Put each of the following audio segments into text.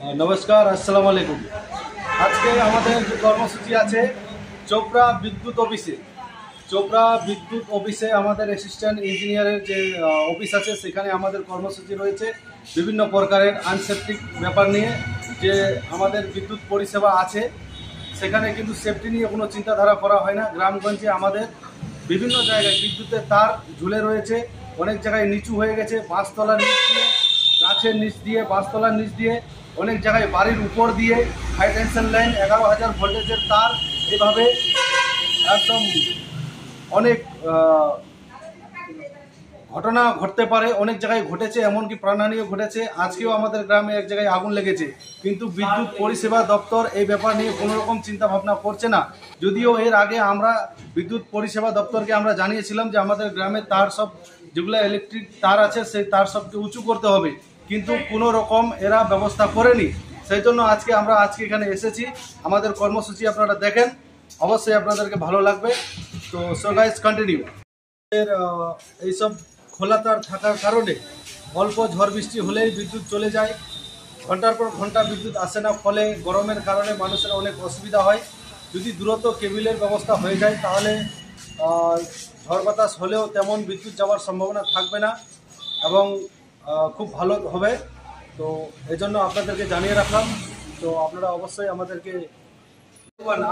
नमस्कार अस्सलाम वालेकुम। आज के हमारे कर्मसूची आछे चोपड़ा विद्युत अफिसे। चोपड़ा विद्युत अफिसे हमारे असिस्टैंट इंजिनियारेर जे अफिस आछे सेखाने हमारे कर्मसूची रयेछे विभिन्न प्रकारेर आनसेफ्टिक ब्यापार निये जे हमारे विद्युत परिसेवा आछे सेखाने किन्तु सेफ्टी निये कोनो चिंताधारा करा हय ना। ग्रामगंजे हमारे विभिन्न जायगाय विद्युतेर तार झुले रयेछे, अनेक जगह नीचू हये गेछे, बाँशतलार नीच दिये, गाछेर नीच दिये, बाँशतलार नीच दिये, अनेक जगह बाड़ीर ऊपर दिए हाई टेंशन लाइन 11,000 भोल्टेजर तार एभावे एकदम अनेक घटना घटते पारे, अनेक जगह घटेছে, एमनकि प्राणहानिও ঘটেছে। আজকেও আমাদের গ্রামে এক জায়গায় আগুন লেগেছে, কিন্তু বিদ্যুৎ পরিষেবা দপ্তর এই ব্যাপার নিয়ে কোনো রকম চিন্তা ভাবনা করছে না। যদিও এর আগে আমরা বিদ্যুৎ পরিষেবা দপ্তরকে আমরা জানিয়েছিলাম যে আমাদের গ্রামে তার সব যেগুলো ইলেকট্রিক তার আছে সেই তার সবকে উঁচু করতে হবে, কিন্তু কোনো রকম এরা ব্যবস্থা করেনি। সেই জন্য আজকে এখানে এসেছি। আমাদের কর্মসূচি আপনারা দেখেন, অবশ্যই আপনাদেরকে ভালো লাগবে। তো সো গাইস কন্টিনিউ। এইসব খোলা তার থাকার কারণে অল্প ঝড় বৃষ্টি হলেই বিদ্যুৎ চলে যায়, ঘন্টার পর ঘন্টা বিদ্যুৎ আসে না, ফলে গরমের কারণে মানুষের অনেক অসুবিধা হয়। যদি দ্রুত কেবিলের ব্যবস্থা হয়ে যায় তাহলে ঝড় বাতাস হলেও তেমন বিদ্যুৎ যাওয়ার সম্ভাবনা থাকবে না এবং খুব ভালো হবে। তো এই জন্য আপনাদেরকে জানিয়ে রাখলাম। তো আপনারা অবশ্যই আমাদেরকে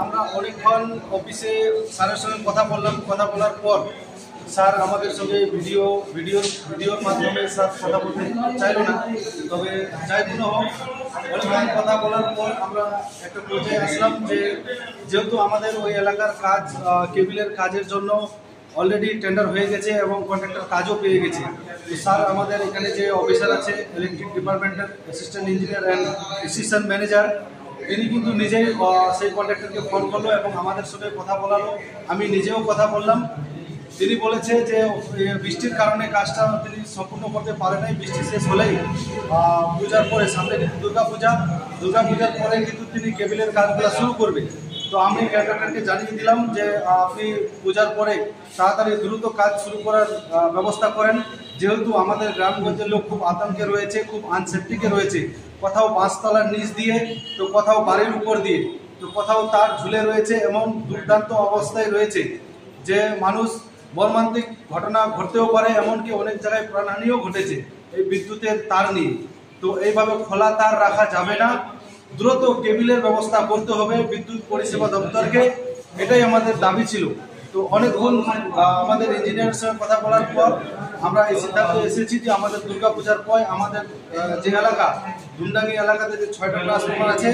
আমরা অনেকক্ষণ অফিসে স্যারের সঙ্গে কথা বললাম। কথা বলার পর স্যার আমাদের সঙ্গে ভিডিওর মাধ্যমে স্যার কথা বলতে চাইল না, তবে যাই কোনো হোক অনেকক্ষণ কথা বলার পর আমরা একটা পর্যায়ে আসলাম যে যেহেতু আমাদের ওই এলাকার কাজ কেবিলের কাজের জন্য অলরেডি টেন্ডার হয়ে গেছে এবং কন্ট্রাক্টর কাজও পেয়ে গেছে। তো স্যার আমাদের এখানে যে অফিসার আছে ইলেকট্রিক ডিপার্টমেন্টের assistant engineer and assistant manager, তিনি কিন্তু নিজেই সেই কন্ট্রাক্টরকে ফোন করলো এবং আমাদের সঙ্গে কথা বলালো। আমি নিজেও কথা বললাম। তিনি বলেছে যে বৃষ্টির কারণে কাজটা তিনি সম্পূর্ণ করতে পারে নাই। বৃষ্টি শেষ হলেই পূজার পরে, সামনে কিন্তু দুর্গাপূজার পরে কিন্তু তিনি কেবিলের কাজগুলো শুরু করবে। তো আমি কন্ট্রাক্টরকে জানিয়ে দিলাম যে আপনি পূজার পরে তাড়াতাড়ি দ্রুত কাজ শুরু করার ব্যবস্থা করেন, যেহেতু আমাদের গ্রামগঞ্জের লোক খুব আতঙ্কে রয়েছে, খুব আনসেফটিকে রয়েছে। কোথাও বাঁশতলার নিচ দিয়ে, তো কোথাও বাড়ির উপর দিয়ে, তো কোথাও তার ঝুলে রয়েছে, এমন দুর্দান্ত অবস্থায় রয়েছে যে মানুষ মর্মান্তিক ঘটনা ঘটতেও পারে, এমনকি অনেক জায়গায় প্রাণহানিও ঘটেছে এই বিদ্যুতের তার নিয়ে। তো এইভাবে খোলা তার রাখা যাবে না, দ্রুত কেবিলের ব্যবস্থা করতে হবে বিদ্যুৎ পরিষেবা দপ্তরকে, এটাই আমাদের দাবি ছিল। তো অনেকক্ষণ আমাদের ইঞ্জিনিয়ারের সঙ্গে কথা বলার পর আমরা এই সিদ্ধান্তে এসেছি যে আমাদের দুর্গাপূজার পর আমাদের যে এলাকা দুন্ডাঙ্গি এলাকাতে যে 6টা ট্রান্সফরমার আছে,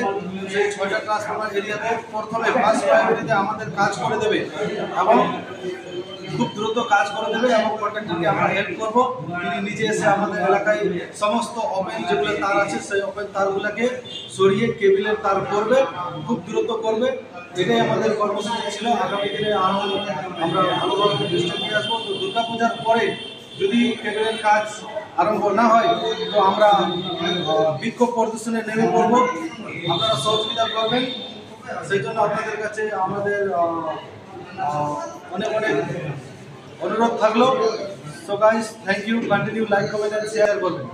সেই 6টা ট্রান্সফরমার এরিয়াতে প্রথমে ফার্স্ট প্রায়োরিটিতে আমাদের কাজ করে দেবে এবং খুব দ্রুত কাজ করে দেবে এবং কন্ট্রাক্টরকে আমরা হেল্প করবো। তিনি নিজে এসে আমাদের এলাকায় সমস্ত ওপেন যেগুলো তার আছে সেই ওপেন তারগুলোকে সরিয়ে কেবিলের তার করবে, খুব দ্রুত করবে। এটাই আমাদের কর্মসূচি ছিল। আগামী দিনে আরও আমরা ভালোভাবে চেষ্টা নিয়ে আসবো। তো দুর্গাপূজার পরে যদি কেবিলের কাজ আরম্ভ না হয় তো আমরা বিক্ষোভ প্রদর্শনে নেমে পড়বো। আপনারা সহযোগিতা করবেন, সেই জন্য আপনাদের কাছে আমাদের অনেক অনুরোধ থাকলো। So guys, thank you. Continue like, comment and share করবেন।